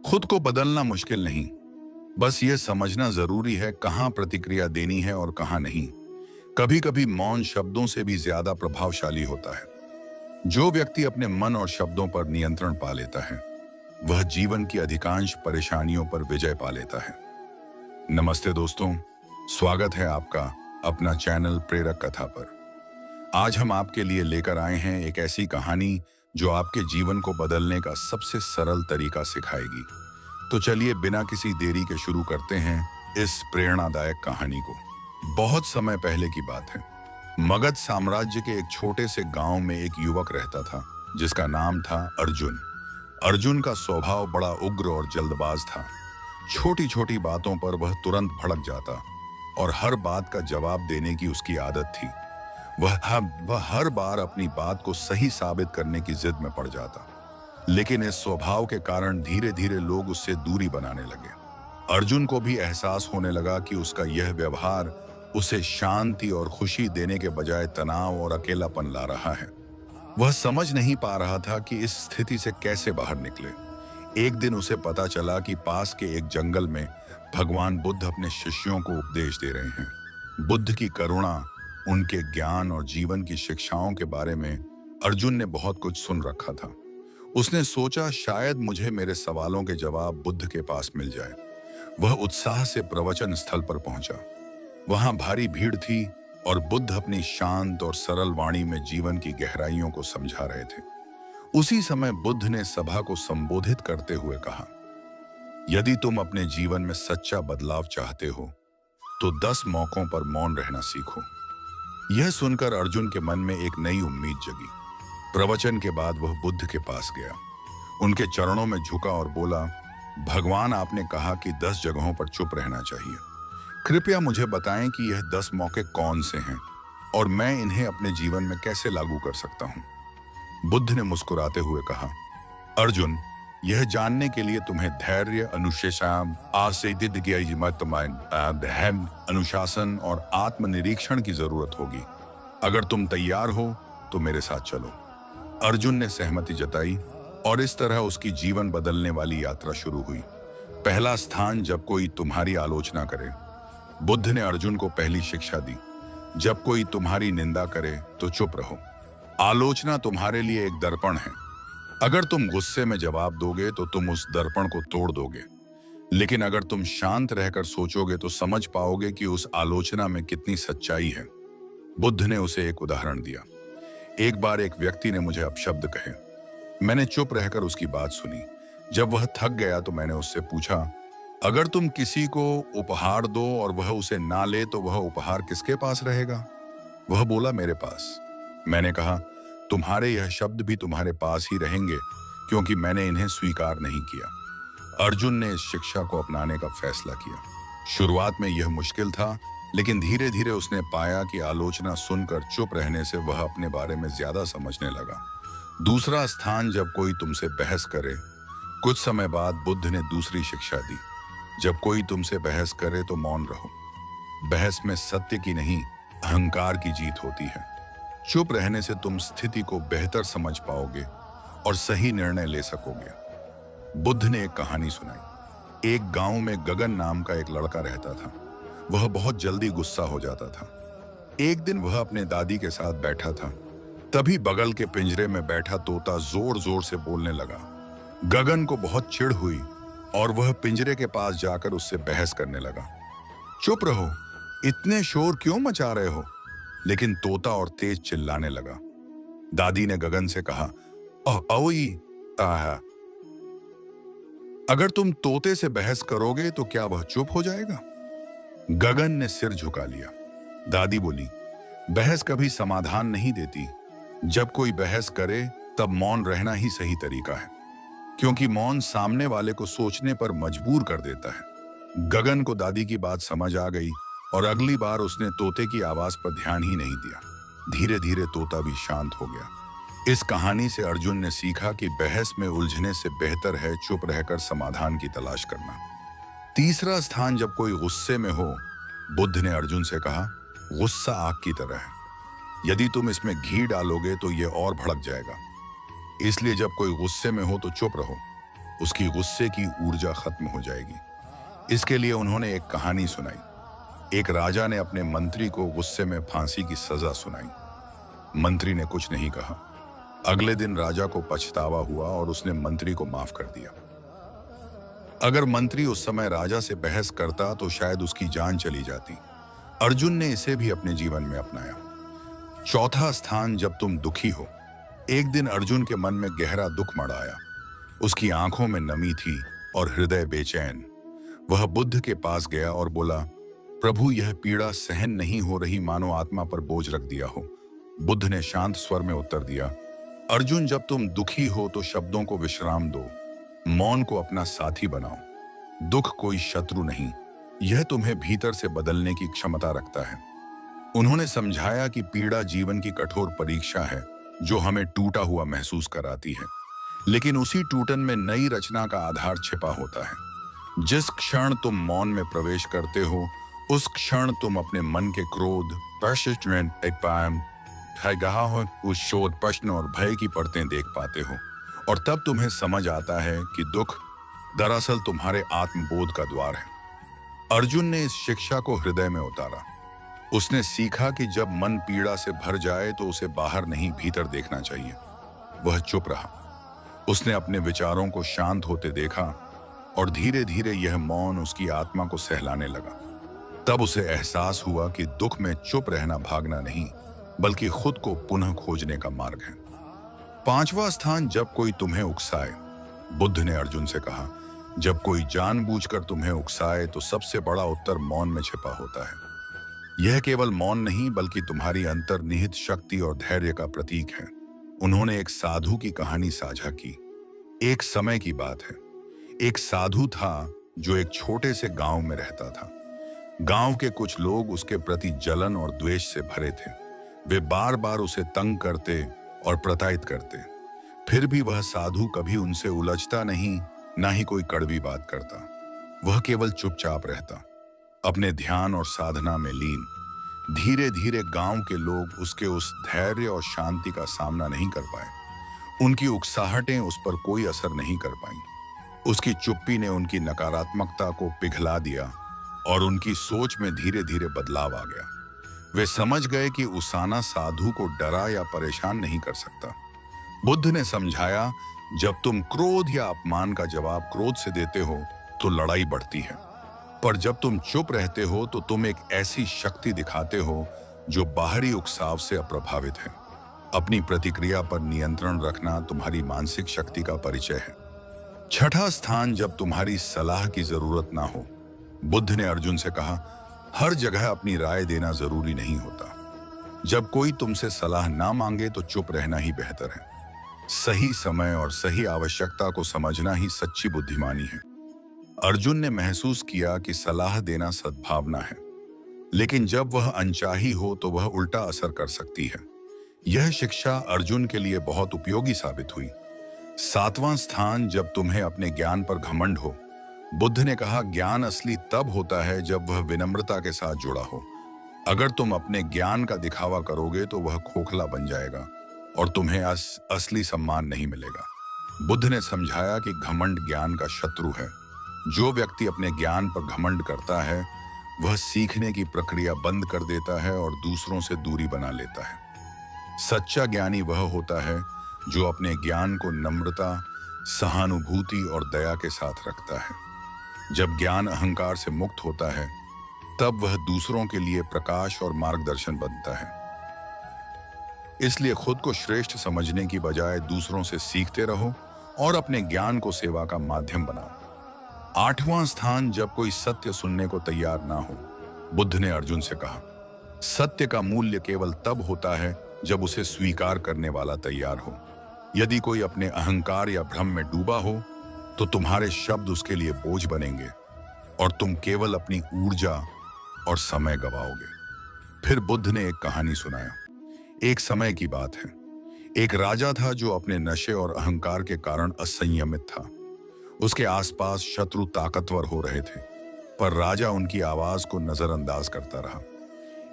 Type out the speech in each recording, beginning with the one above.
खुद को बदलना मुश्किल नहीं, बस ये समझना जरूरी है कहाँ प्रतिक्रिया देनी है और कहाँ नहीं। कभी कभी मौन शब्दों से भी ज्यादा प्रभावशाली होता है। जो व्यक्ति अपने मन और शब्दों पर नियंत्रण पा लेता है, वह जीवन की अधिकांश परेशानियों पर विजय पा लेता है। नमस्ते दोस्तों, स्वागत है आपका अपना चैनल प्रेरक कथा पर। आज हम आपके लिए लेकर आए हैं एक ऐसी कहानी जो आपके जीवन को बदलने का सबसे सरल तरीका सिखाएगी। तो चलिए बिना किसी देरी के शुरू करते हैं इस प्रेरणादायक कहानी को। बहुत समय पहले की बात है। मगध साम्राज्य के एक छोटे से गांव में एक युवक रहता था जिसका नाम था अर्जुन। अर्जुन का स्वभाव बड़ा उग्र और जल्दबाज था। छोटी छोटी बातों पर वह तुरंत भड़क जाता और हर बात का जवाब देने की उसकी आदत थी। वह हर बार अपनी बात को सही साबित करने की जिद में पड़ जाता, लेकिन इस स्वभाव के कारण धीरे धीरे लोग उससे दूरी बनाने लगे। अर्जुन को भी एहसास होने लगा कि उसका यह व्यवहार उसे शांति और खुशी देने के बजाय तनाव और अकेलापन ला रहा है। वह समझ नहीं पा रहा था कि इस स्थिति से कैसे बाहर निकले। एक दिन उसे पता चला कि पास के एक जंगल में भगवान बुद्ध अपने शिष्यों को उपदेश दे रहे हैं। बुद्ध की करुणा, उनके ज्ञान और जीवन की शिक्षाओं के बारे में अर्जुन ने बहुत कुछ सुन रखा था। उसने सोचा शायद मुझे मेरे सवालों के जवाब बुद्ध के पास मिल जाए। वह उत्साह से प्रवचन स्थल पर पहुंचा। वहां भारी भीड़ थी और बुद्ध अपनी शांत और सरल वाणी में जीवन की गहराइयों को समझा रहे थे। उसी समय बुद्ध ने सभा को संबोधित करते हुए कहा, यदि तुम अपने जीवन में सच्चा बदलाव चाहते हो तो 10 मौकों पर मौन रहना सीखो। यह सुनकर अर्जुन के मन में एक नई उम्मीद जगी। प्रवचन के बाद वह बुद्ध के पास गया, उनके चरणों में झुका और बोला, भगवान, आपने कहा कि 10 जगहों पर चुप रहना चाहिए। कृपया मुझे बताएं कि यह 10 मौके कौन से हैं और मैं इन्हें अपने जीवन में कैसे लागू कर सकता हूं। बुद्ध ने मुस्कुराते हुए कहा, अर्जुन, यह जानने के लिए तुम्हें धैर्य, अनुशासन, अनुशासन और आत्मनिरीक्षण की जरूरत होगी। अगर तुम तैयार हो तो मेरे साथ चलो। अर्जुन ने सहमति जताई और इस तरह उसकी जीवन बदलने वाली यात्रा शुरू हुई। पहला स्थान, जब कोई तुम्हारी आलोचना करे। बुद्ध ने अर्जुन को पहली शिक्षा दी, जब कोई तुम्हारी निंदा करे तो चुप रहो। आलोचना तुम्हारे लिए एक दर्पण है। अगर तुम गुस्से में जवाब दोगे तो तुम उस दर्पण को तोड़ दोगे, लेकिन अगर तुम शांत रहकर सोचोगे तो समझ पाओगे कि उस आलोचना में कितनी सच्चाई है। बुद्ध ने उसे एक उदाहरण दिया। एक बार एक व्यक्ति ने मुझे अपशब्द कहे। मैंने चुप रहकर उसकी बात सुनी। जब वह थक गया तो मैंने उससे पूछा, अगर तुम किसी को उपहार दो और वह उसे ना ले तो वह उपहार किसके पास रहेगा? वह बोला, मेरे पास। मैंने कहा, तुम्हारे यह शब्द भी तुम्हारे पास ही रहेंगे क्योंकि मैंने इन्हें स्वीकार नहीं किया। अर्जुन ने इस शिक्षा को अपनाने का फैसला किया। शुरुआत में यह मुश्किल था, लेकिन धीरे धीरे उसने पाया कि आलोचना सुनकर चुप रहने से वह अपने बारे में ज्यादा समझने लगा। दूसरा स्थान, जब कोई तुमसे बहस करे। कुछ समय बाद बुद्ध ने दूसरी शिक्षा दी, जब कोई तुमसे बहस करे तो मौन रहो। बहस में सत्य की नहीं, अहंकार की जीत होती है। चुप रहने से तुम स्थिति को बेहतर समझ पाओगे और सही निर्णय ले सकोगे। बुद्ध ने एक कहानी सुनाई। एक गांव में गगन नाम का एक लड़का रहता था। वह बहुत जल्दी गुस्सा हो जाता था। एक दिन वह अपने दादी के साथ बैठा था, तभी बगल के पिंजरे में बैठा तोता जोर जोर से बोलने लगा। गगन को बहुत चिढ़ हुई और वह पिंजरे के पास जाकर उससे बहस करने लगा। चुप रहो, इतने शोर क्यों मचा रहे हो? लेकिन तोता और तेज चिल्लाने लगा। दादी ने गगन से कहा, ओई, अगर तुम तोते से बहस करोगे तो क्या वह चुप हो जाएगा? गगन ने सिर झुका लिया। दादी बोली, बहस कभी समाधान नहीं देती। जब कोई बहस करे तब मौन रहना ही सही तरीका है, क्योंकि मौन सामने वाले को सोचने पर मजबूर कर देता है। गगन को दादी की बात समझ आ गई और अगली बार उसने तोते की आवाज पर ध्यान ही नहीं दिया। धीरे धीरे तोता भी शांत हो गया। इस कहानी से अर्जुन ने सीखा कि बहस में उलझने से बेहतर है चुप रहकर समाधान की तलाश करना। तीसरा स्थान, जब कोई गुस्से में हो। बुद्ध ने अर्जुन से कहा, गुस्सा आग की तरह है, यदि तुम इसमें घी डालोगे तो ये और भड़क जाएगा। इसलिए जब कोई गुस्से में हो तो चुप रहो। उसकी गुस्से की ऊर्जा खत्म हो जाएगी। इसके लिए उन्होंने एक कहानी सुनाई। एक राजा ने अपने मंत्री को गुस्से में फांसी की सजा सुनाई। मंत्री ने कुछ नहीं कहा। अगले दिन राजा को पछतावा हुआ और उसने मंत्री को माफ कर दिया। अगर मंत्री उस समय राजा से बहस करता तो शायद उसकी जान चली जाती। अर्जुन ने इसे भी अपने जीवन में अपनाया। चौथा स्थान, जब तुम दुखी हो। एक दिन अर्जुन के मन में गहरा दुख मड़ आया। उसकी आंखों में नमी थी और हृदय बेचैन। वह बुद्ध के पास गया और बोला, प्रभु, यह पीड़ा सहन नहीं हो रही, मानो आत्मा पर बोझ रख दिया हो। बुद्ध ने शांत स्वर में उत्तर दिया, अर्जुन, जब तुम दुखी हो तो शब्दों को विश्राम दो, मौन को अपना साथी बनाओ। दुख कोई शत्रु नहीं, यह तुम्हें भीतर से बदलने की क्षमता रखता है। उन्होंने समझाया कि पीड़ा जीवन की कठोर परीक्षा है जो हमें टूटा हुआ महसूस कराती है, लेकिन उसी टूटन में नई रचना का आधार छिपा होता है। जिस क्षण तुम मौन में प्रवेश करते हो, उस क्षण तुम अपने मन के क्रोध, उस शोध, प्रश्न और भय की परतें देख पाते हो, और तब तुम्हें समझ आता है कि दुख दरअसल तुम्हारे आत्मबोध का द्वार है। अर्जुन ने इस शिक्षा को हृदय में उतारा। उसने सीखा कि जब मन पीड़ा से भर जाए तो उसे बाहर नहीं, भीतर देखना चाहिए। वह चुप रहा। उसने अपने विचारों को शांत होते देखा और धीरे धीरे यह मौन उसकी आत्मा को सहलाने लगा। तब उसे एहसास हुआ कि दुख में चुप रहना भागना नहीं, बल्कि खुद को पुनः खोजने का मार्ग है। पांचवा स्थान, जब कोई तुम्हें उकसाए। बुद्ध ने अर्जुन से कहा, जब कोई जानबूझकर तुम्हें उकसाए तो सबसे बड़ा उत्तर मौन में छिपा होता है। यह केवल मौन नहीं, बल्कि तुम्हारी अंतर्निहित शक्ति और धैर्य का प्रतीक है। उन्होंने एक साधु की कहानी साझा की। एक समय की बात है। एक साधु था जो एक छोटे से गांव में रहता था। गांव के कुछ लोग उसके प्रति जलन और द्वेष से भरे थे। वे बार बार उसे तंग करते और प्रताड़ित करते। फिर भी वह साधु कभी उनसे उलझता नहीं, ना ही कोई कड़वी बात करता। वह केवल चुपचाप रहता, अपने ध्यान और साधना में लीन। धीरे धीरे गांव के लोग उसके उस धैर्य और शांति का सामना नहीं कर पाए। उनकी उकसाहटें उस पर कोई असर नहीं कर पाईं। उसकी चुप्पी ने उनकी नकारात्मकता को पिघला दिया और उनकी सोच में धीरे धीरे बदलाव आ गया। वे समझ गए कि उसाना साधु को डरा या परेशान नहीं कर सकता। बुद्ध ने समझाया, जब तुम क्रोध या अपमान का जवाब क्रोध से देते हो तो लड़ाई बढ़ती है, पर जब तुम चुप रहते हो तो तुम एक ऐसी शक्ति दिखाते हो जो बाहरी उकसाव से अप्रभावित है। अपनी प्रतिक्रिया पर नियंत्रण रखना तुम्हारी मानसिक शक्ति का परिचय है। छठा स्थान, जब तुम्हारी सलाह की जरूरत ना हो। बुद्ध ने अर्जुन से कहा, हर जगह अपनी राय देना जरूरी नहीं होता। जब कोई तुमसे सलाह ना मांगे तो चुप रहना ही बेहतर है। सही समय और सही आवश्यकता को समझना ही सच्ची बुद्धिमानी है। अर्जुन ने महसूस किया कि सलाह देना सद्भावना है, लेकिन जब वह अनचाही हो तो वह उल्टा असर कर सकती है। यह शिक्षा अर्जुन के लिए बहुत उपयोगी साबित हुई। सातवां स्थान, जब तुम्हें अपने ज्ञान पर घमंड हो। बुद्ध ने कहा, ज्ञान असली तब होता है जब वह विनम्रता के साथ जुड़ा हो। अगर तुम अपने ज्ञान का दिखावा करोगे तो वह खोखला बन जाएगा और तुम्हें असली सम्मान नहीं मिलेगा। बुद्ध ने समझाया कि घमंड ज्ञान का शत्रु है। जो व्यक्ति अपने ज्ञान पर घमंड करता है वह सीखने की प्रक्रिया बंद कर देता है और दूसरों से दूरी बना लेता है। सच्चा ज्ञानी वह होता है जो अपने ज्ञान को नम्रता, सहानुभूति और दया के साथ रखता है। जब ज्ञान अहंकार से मुक्त होता है तब वह दूसरों के लिए प्रकाश और मार्गदर्शन बनता है। इसलिए खुद को श्रेष्ठ समझने की बजाय दूसरों से सीखते रहो और अपने ज्ञान को सेवा का माध्यम बनाओ। आठवां स्थान, जब कोई सत्य सुनने को तैयार ना हो। बुद्ध ने अर्जुन से कहा, सत्य का मूल्य केवल तब होता है जब उसे स्वीकार करने वाला तैयार हो। यदि कोई अपने अहंकार या भ्रम में डूबा हो तो तुम्हारे शब्द उसके लिए बोझ बनेंगे और तुम केवल अपनी ऊर्जा और समय गवाओगे। फिर बुद्ध ने एक कहानी सुनाया। एक समय की बात है, एक राजा था जो अपने नशे और अहंकार के कारण असंयमित था। उसके आसपास शत्रु ताकतवर हो रहे थे, पर राजा उनकी आवाज को नजरअंदाज करता रहा।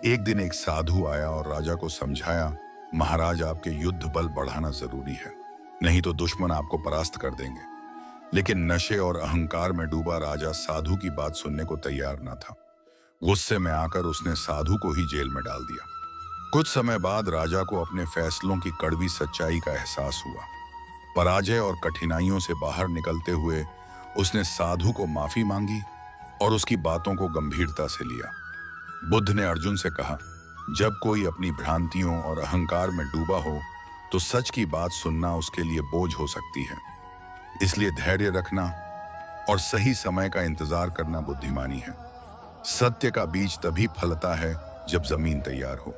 एक दिन एक साधु आया और राजा को समझाया, महाराज, आपके युद्ध बल बढ़ाना जरूरी है, नहीं तो दुश्मन आपको परास्त कर देंगे। लेकिन नशे और अहंकार में डूबा राजा साधु की बात सुनने को तैयार न था। गुस्से में आकर उसने साधु को ही जेल में डाल दिया। कुछ समय बाद राजा को अपने फैसलों की कड़वी सच्चाई का एहसास हुआ। पराजय और कठिनाइयों से बाहर निकलते हुए उसने साधु को माफी मांगी और उसकी बातों को गंभीरता से लिया। बुद्ध ने अर्जुन से कहा, जब कोई अपनी भ्रांतियों और अहंकार में डूबा हो तो सच की बात सुनना उसके लिए बोझ हो सकती है। इसलिए धैर्य रखना और सही समय का इंतजार करना बुद्धिमानी है। सत्य का बीज तभी फलता है जब जमीन तैयार हो।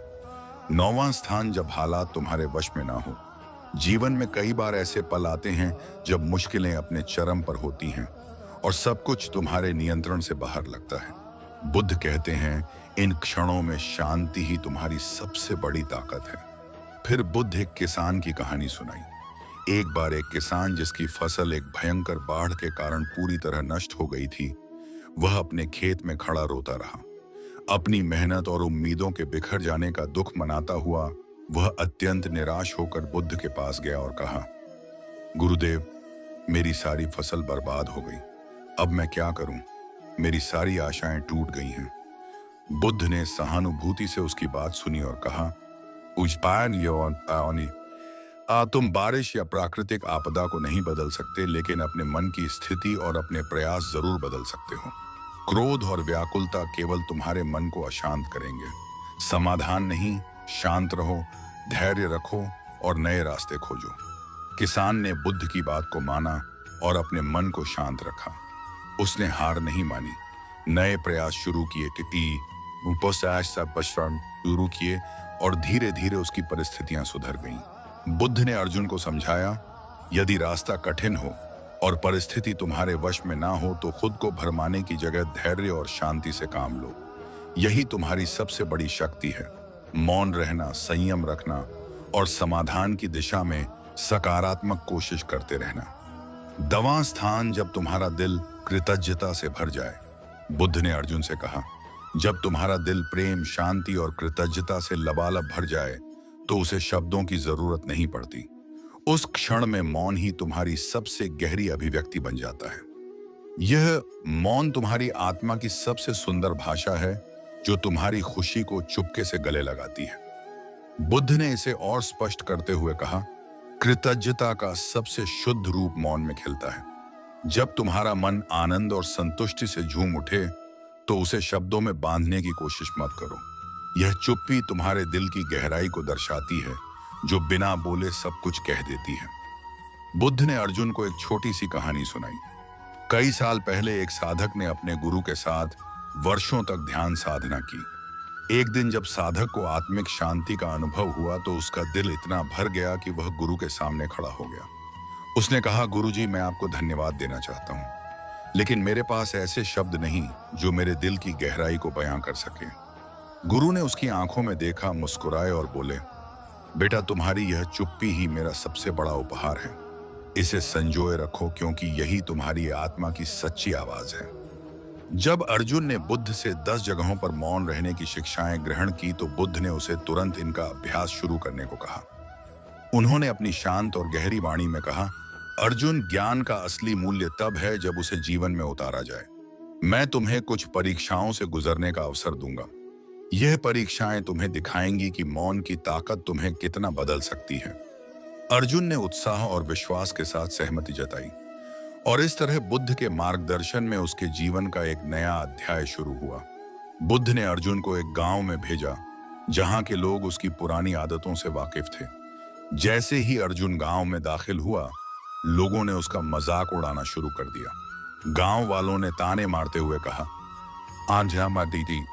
9वां स्थान, जब हालात तुम्हारे वश में ना हो। जीवन में कई बार ऐसे पल आते हैं जब मुश्किलें अपने चरम पर होती हैं और सब कुछ तुम्हारे नियंत्रण से बाहर लगता है। बुद्ध कहते हैं, इन क्षणों में शांति ही तुम्हारी सबसे बड़ी ताकत है। फिर बुद्ध एक किसान की कहानी सुनाई। एक बार एक किसान जिसकी फसल एक भयंकर बाढ़ के कारण पूरी तरह नष्ट हो गई थी, वह अपने खेत में खड़ा रोता रहा। अपनी मेहनत और उम्मीदों के बिखर जाने का दुख मनाता हुआ वह अत्यंत निराश होकर बुद्ध के पास गया और कहा, गुरुदेव, मेरी सारी फसल बर्बाद हो गई। अब मैं क्या करूं? मेरी सारी आशाएं टूट गई हैं। बुद्ध ने सहानुभूति से उसकी बात सुनी और कहा, तुम बारिश या प्राकृतिक आपदा को नहीं बदल सकते, लेकिन अपने मन की स्थिति और अपने प्रयास जरूर बदल सकते हो। क्रोध और व्याकुलता केवल तुम्हारे मन को अशांत करेंगे। समाधान नहीं, शांत रहो, धैर्य रखो और नए रास्ते खोजो। किसान ने बुद्ध की बात को माना और अपने मन को शांत रखा। उसने हार नहीं मानी, नए प्रयास शुरू किए, शुरू किए और धीरे धीरे उसकी परिस्थितियां सुधर गईं। बुद्ध ने अर्जुन को समझाया, यदि रास्ता कठिन हो और परिस्थिति तुम्हारे वश में ना हो तो खुद को भरमाने की जगह धैर्य और शांति से काम लो। यही तुम्हारी सबसे बड़ी शक्ति है। मौन रहना, संयम रखना और समाधान की दिशा में सकारात्मक कोशिश करते रहना। 10वां स्थान, जब तुम्हारा दिल कृतज्ञता से भर जाए। बुद्ध ने अर्जुन से कहा, जब तुम्हारा दिल प्रेम, शांति और कृतज्ञता से लबालब भर जाए तो उसे शब्दों की जरूरत नहीं पड़ती। उस क्षण में मौन ही तुम्हारी सबसे गहरी अभिव्यक्ति बन जाता है। यह मौन तुम्हारी आत्मा की सबसे सुंदर भाषा है, जो तुम्हारी खुशी को चुपके से गले लगाती है। बुद्ध ने इसे और स्पष्ट करते हुए कहा, कृतज्ञता का सबसे शुद्ध रूप मौन में खिलता है। जब तुम्हारा मन आनंद और संतुष्टि से झूम उठे तो उसे शब्दों में बांधने की कोशिश मत करो। यह चुप्पी तुम्हारे दिल की गहराई को दर्शाती है, जो बिना बोले सब कुछ कह देती है। बुद्ध ने अर्जुन को एक छोटी सी कहानी सुनाई। कई साल पहले एक साधक ने अपने गुरु के साथ वर्षों तक ध्यान साधना की। एक दिन जब साधक को आत्मिक शांति का अनुभव हुआ तो उसका दिल इतना भर गया कि वह गुरु के सामने खड़ा हो गया। उसने कहा, गुरुजी, मैं आपको धन्यवाद देना चाहता हूँ, लेकिन मेरे पास ऐसे शब्द नहीं जो मेरे दिल की गहराई को बयां कर सके। गुरु ने उसकी आंखों में देखा, मुस्कुराए और बोले, बेटा, तुम्हारी यह चुप्पी ही मेरा सबसे बड़ा उपहार है। इसे संजोए रखो, क्योंकि यही तुम्हारी आत्मा की सच्ची आवाज है। जब अर्जुन ने बुद्ध से 10 जगहों पर मौन रहने की शिक्षाएं ग्रहण की तो बुद्ध ने उसे तुरंत इनका अभ्यास शुरू करने को कहा। उन्होंने अपनी शांत और गहरी वाणी में कहा, अर्जुन, ज्ञान का असली मूल्य तब है जब उसे जीवन में उतारा जाए। मैं तुम्हें कुछ परीक्षाओं से गुजरने का अवसर दूंगा। यह परीक्षाएं तुम्हें दिखाएंगी कि मौन की ताकत तुम्हें कितना बदल सकती है। अर्जुन ने उत्साह और विश्वास के साथ सहमति जताई और इस तरह बुद्ध के मार्गदर्शन में उसके जीवन का एक नया अध्याय शुरू हुआ। बुद्ध ने अर्जुन को एक गांव में भेजा जहां के लोग उसकी पुरानी आदतों से वाकिफ थे। जैसे ही अर्जुन गांव में दाखिल हुआ, लोगों ने उसका मजाक उड़ाना शुरू कर दिया। गांव वालों ने ताने मारते हुए कहा, आंझा मा दीदी,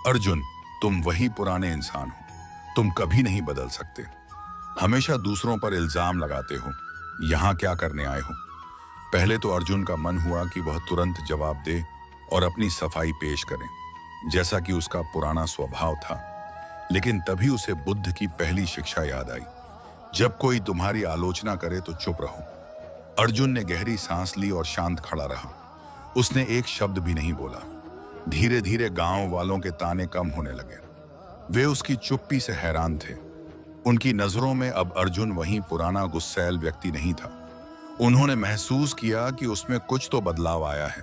अर्जुन, तुम वही पुराने इंसान हो, तुम कभी नहीं बदल सकते। हमेशा दूसरों पर इल्जाम लगाते हो, यहाँ क्या करने आए हो? पहले तो अर्जुन का मन हुआ कि वह तुरंत जवाब दे और अपनी सफाई पेश करे, जैसा कि उसका पुराना स्वभाव था। लेकिन तभी उसे बुद्ध की पहली शिक्षा याद आई, जब कोई तुम्हारी आलोचना करे तो चुप रहो। अर्जुन ने गहरी सांस ली और शांत खड़ा रहा। उसने एक शब्द भी नहीं बोला। धीरे धीरे गांव वालों के ताने कम होने लगे। वे उसकी चुप्पी से हैरान थे। उनकी नजरों में अब अर्जुन वही पुराना गुस्सैल व्यक्ति नहीं था। उन्होंने महसूस किया कि उसमें कुछ तो बदलाव आया है।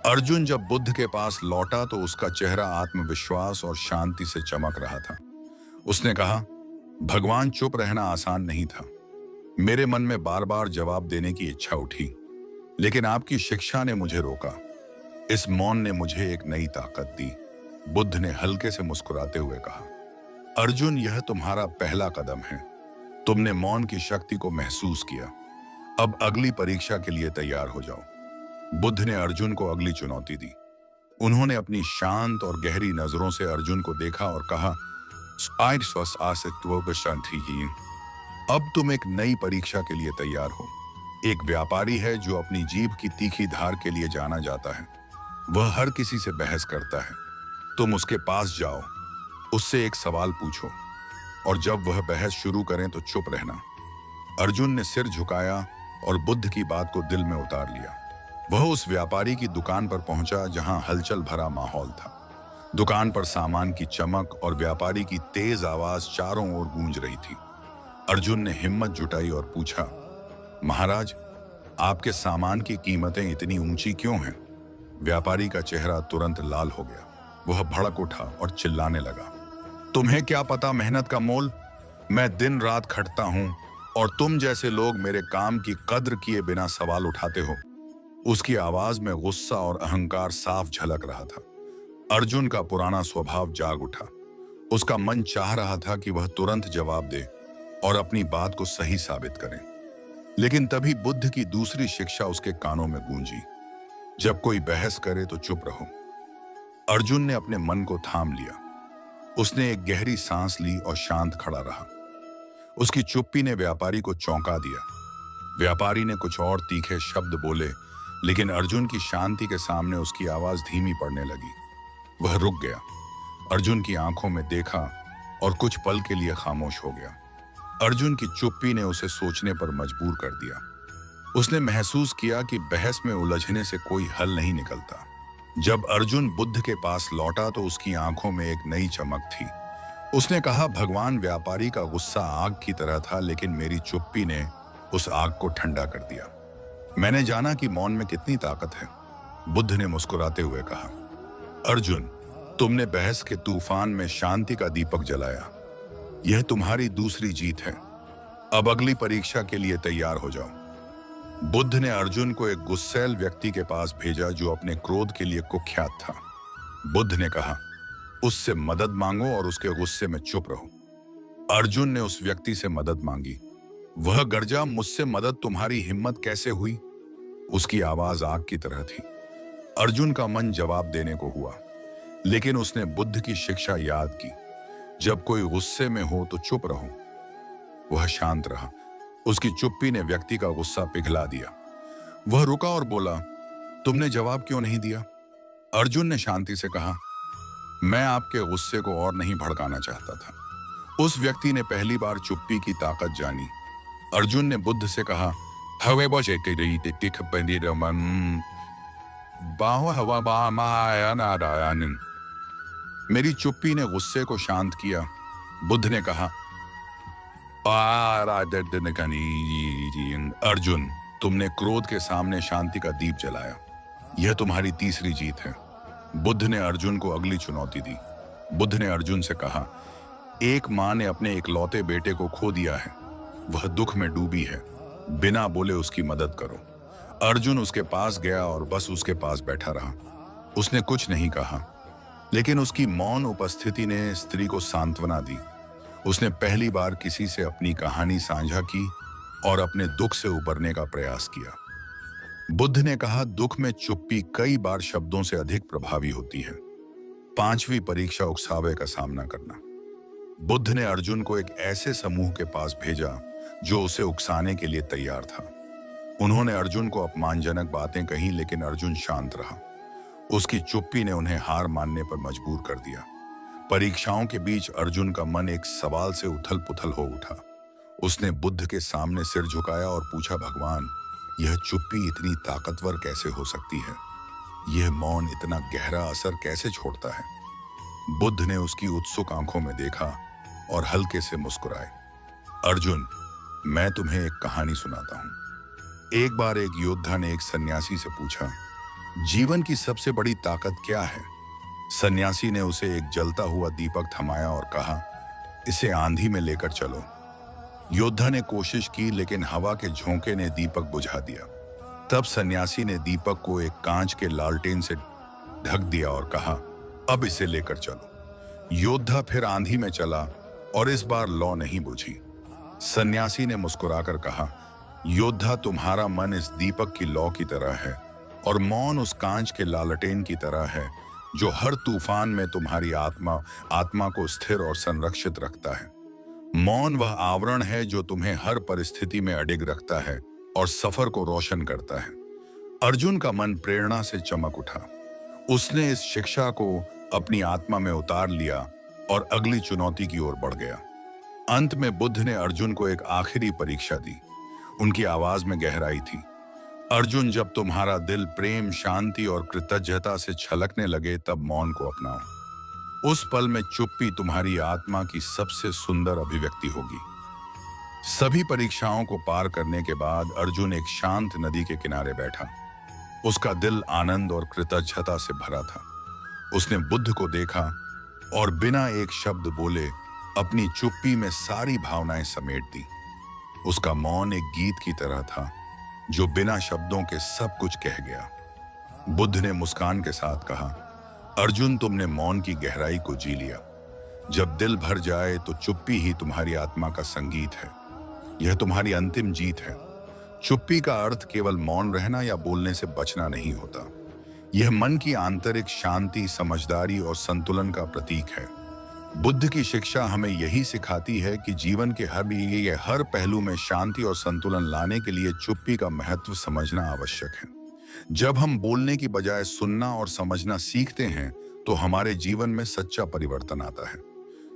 अर्जुन जब बुद्ध के पास लौटा तो उसका चेहरा आत्मविश्वास और शांति से चमक रहा था। उसने कहा, भगवान, चुप रहना आसान नहीं था। मेरे मन में बार बार जवाब देने की इच्छा उठी, लेकिन आपकी शिक्षा ने मुझे रोका। इस मौन ने मुझे एक नई ताकत दी। बुद्ध ने हल्के से मुस्कुराते हुए कहा, अर्जुन, यह तुम्हारा पहला कदम है। तुमने मौन की शक्ति को महसूस किया। अब अगली परीक्षा के लिए तैयार हो जाओ। बुद्ध ने अर्जुन को अगली चुनौती दी। उन्होंने अपनी शांत और गहरी नजरों से अर्जुन को देखा और कहा, अब तुम एक नई परीक्षा के लिए तैयार हो। एक व्यापारी है जो अपनी जीभ की तीखी धार के लिए जाना जाता है। वह हर किसी से बहस करता है। तुम उसके पास जाओ, उससे एक सवाल पूछो, और जब वह बहस शुरू करें तो चुप रहना। अर्जुन ने सिर झुकाया और बुद्ध की बात को दिल में उतार लिया। वह उस व्यापारी की दुकान पर पहुंचा जहां हलचल भरा माहौल था। दुकान पर सामान की चमक और व्यापारी की तेज आवाज चारों ओर गूंज रही थी। अर्जुन ने हिम्मत जुटाई और पूछा, महाराज, आपके सामान की कीमतें इतनी ऊंची क्यों हैं? व्यापारी का चेहरा तुरंत लाल हो गया। वह भड़क उठा और चिल्लाने लगा, तुम्हें क्या पता मेहनत का मोल? मैं दिन रात खटता हूं और तुम जैसे लोग मेरे काम की कद्र किए बिना सवाल उठाते हो। उसकी आवाज में गुस्सा और अहंकार साफ झलक रहा था। अर्जुन का पुराना स्वभाव जाग उठा। उसका मन चाह रहा था कि वह तुरंत जवाब दे और अपनी बात को सही साबित करे। लेकिन तभी बुद्ध की दूसरी शिक्षा उसके कानों में गूंजी, जब कोई बहस करे तो चुप रहो। अर्जुन ने अपने मन को थाम लिया। उसने एक गहरी सांस ली और शांत खड़ा रहा। उसकी चुप्पी ने व्यापारी को चौंका दिया। व्यापारी ने कुछ और तीखे शब्द बोले, लेकिन अर्जुन की शांति के सामने उसकी आवाज धीमी पड़ने लगी। वह रुक गया, अर्जुन की आंखों में देखा और कुछ पल के लिए खामोश हो गया। अर्जुन की चुप्पी ने उसे सोचने पर मजबूर कर दिया। उसने महसूस किया कि बहस में उलझने से कोई हल नहीं निकलता। जब अर्जुन बुद्ध के पास लौटा तो उसकी आंखों में एक नई चमक थी। उसने कहा, भगवान, व्यापारी का गुस्सा आग की तरह था, लेकिन मेरी चुप्पी ने उस आग को ठंडा कर दिया। मैंने जाना कि मौन में कितनी ताकत है। बुद्ध ने मुस्कुराते हुए कहा, अर्जुन, तुमने बहस के तूफान में शांति का दीपक जलाया। यह तुम्हारी दूसरी जीत है। अब अगली परीक्षा के लिए तैयार हो जाओ। बुद्ध ने अर्जुन को एक गुस्सैल व्यक्ति के पास भेजा जो अपने क्रोध के लिए कुख्यात था। बुद्ध ने कहा, उससे मदद मांगो और उसके गुस्से में चुप रहो। अर्जुन ने उस व्यक्ति से मदद मांगी। वह गरजा, मुझसे मदद तुम्हारी हिम्मत कैसे हुई? उसकी आवाज आग की तरह थी। अर्जुन का मन जवाब देने को हुआ, लेकिन उसने बुद्ध की शिक्षा याद की, जब कोई गुस्से में हो तो चुप रहो। वह शांत रहा। उसकी चुप्पी ने व्यक्ति का गुस्सा पिघला दिया। वह रुका और बोला, तुमने जवाब क्यों नहीं दिया? अर्जुन ने शांति से कहा, मैं आपके गुस्से को और नहीं भड़काना चाहता था। उस व्यक्ति ने पहली बार चुप्पी की ताकत जानी। अर्जुन ने बुद्ध से कहा, मेरी चुप्पी ने गुस्से को शांत किया। बुद्ध ने कहा, अर्जुन, तुमने क्रोध के सामने शांति का दीप जलाया। यह तुम्हारी तीसरी जीत है। बुद्ध ने अर्जुन को अगली चुनौती दी। बुद्ध ने अर्जुन से कहा, एक मां ने अपने इकलौते बेटे को खो दिया है। वह दुख में डूबी है। बिना बोले उसकी मदद करो। अर्जुन उसके पास गया और बस उसके पास बैठा रहा। उसने कुछ नहीं कहा, लेकिन उसकी मौन उपस्थिति ने स्त्री को सांत्वना दी। उसने पहली बार किसी से अपनी कहानी साझा की और अपने दुख से उबरने का प्रयास किया। बुद्ध ने कहा, दुख में चुप्पी कई बार शब्दों से अधिक प्रभावी होती है। पांचवी परीक्षा, उकसावे का सामना करना। बुद्ध ने अर्जुन को एक ऐसे समूह के पास भेजा जो उसे उकसाने के लिए तैयार था। उन्होंने अर्जुन को अपमानजनक बातें कही, लेकिन अर्जुन शांत रहा। उसकी चुप्पी ने उन्हें हार मानने पर मजबूर कर दिया। परीक्षाओं के बीच अर्जुन का मन एक सवाल से उथल पुथल हो उठा। उसने बुद्ध के सामने सिर झुकाया और पूछा, भगवान, यह चुप्पी इतनी ताकतवर कैसे हो सकती है? यह मौन इतना गहरा असर कैसे छोड़ता है? बुद्ध ने उसकी उत्सुक आंखों में देखा और हल्के से मुस्कुराए। अर्जुन, मैं तुम्हें एक कहानी सुनाता हूं। एक बार एक योद्धा ने एक सन्यासी से पूछा, जीवन की सबसे बड़ी ताकत क्या है? सन्यासी ने उसे एक जलता हुआ दीपक थमाया और कहा, इसे आंधी में लेकर चलो। योद्धा ने कोशिश की, लेकिन हवा के झोंके ने दीपक बुझा दिया। तब सन्यासी ने दीपक को एक कांच के लालटेन से ढक दिया और कहा, अब इसे लेकर चलो। योद्धा फिर आंधी में चला और इस बार लौ नहीं बुझी। सन्यासी ने मुस्कुराकर कहा, योद्धा, तुम्हारा मन इस दीपक की लौ की तरह है और मौन उस कांच के लालटेन की तरह है जो हर तूफान में तुम्हारी आत्मा को स्थिर और संरक्षित रखता है। मौन वह आवरण है जो तुम्हें हर परिस्थिति में अडिग रखता है और सफर को रोशन करता है। अर्जुन का मन प्रेरणा से चमक उठा। उसने इस शिक्षा को अपनी आत्मा में उतार लिया और अगली चुनौती की ओर बढ़ गया। अंत में बुद्ध ने अर्जुन को एक आखिरी परीक्षा दी। उनकी आवाज में गहराई थी, अर्जुन, जब तुम्हारा दिल प्रेम, शांति और कृतज्ञता से छलकने लगे तब मौन को अपनाओ। उस पल में चुप्पी तुम्हारी आत्मा की सबसे सुंदर अभिव्यक्ति होगी। सभी परीक्षाओं को पार करने के बाद अर्जुन एक शांत नदी के किनारे बैठा। उसका दिल आनंद और कृतज्ञता से भरा था। उसने बुद्ध को देखा और बिना एक शब्द बोले अपनी चुप्पी में सारी भावनाएं समेट दी। उसका मौन एक गीत की तरह था जो बिना शब्दों के सब कुछ कह गया। बुद्ध ने मुस्कान के साथ कहा, अर्जुन, तुमने मौन की गहराई को जी लिया। जब दिल भर जाए तो चुप्पी ही तुम्हारी आत्मा का संगीत है। यह तुम्हारी अंतिम जीत है। चुप्पी का अर्थ केवल मौन रहना या बोलने से बचना नहीं होता। यह मन की आंतरिक शांति, समझदारी और संतुलन का प्रतीक है। बुद्ध की शिक्षा हमें यही सिखाती है कि जीवन के हर पहलू में शांति और संतुलन लाने के लिए चुप्पी का महत्व समझना आवश्यक है। जब हम बोलने की बजाय सुनना और समझना सीखते हैं तो हमारे जीवन में सच्चा परिवर्तन आता है।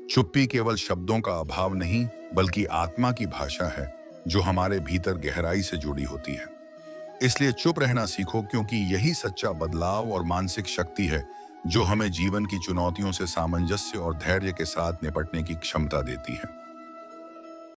चुप्पी केवल शब्दों का अभाव नहीं, बल्कि आत्मा की भाषा है जो हमारे भीतर गहराई से जुड़ी होती है। इसलिए चुप रहना सीखो, क्योंकि यही सच्चा बदलाव और मानसिक शक्ति है जो हमें जीवन की चुनौतियों से सामंजस्य और धैर्य के साथ निपटने की क्षमता देती है।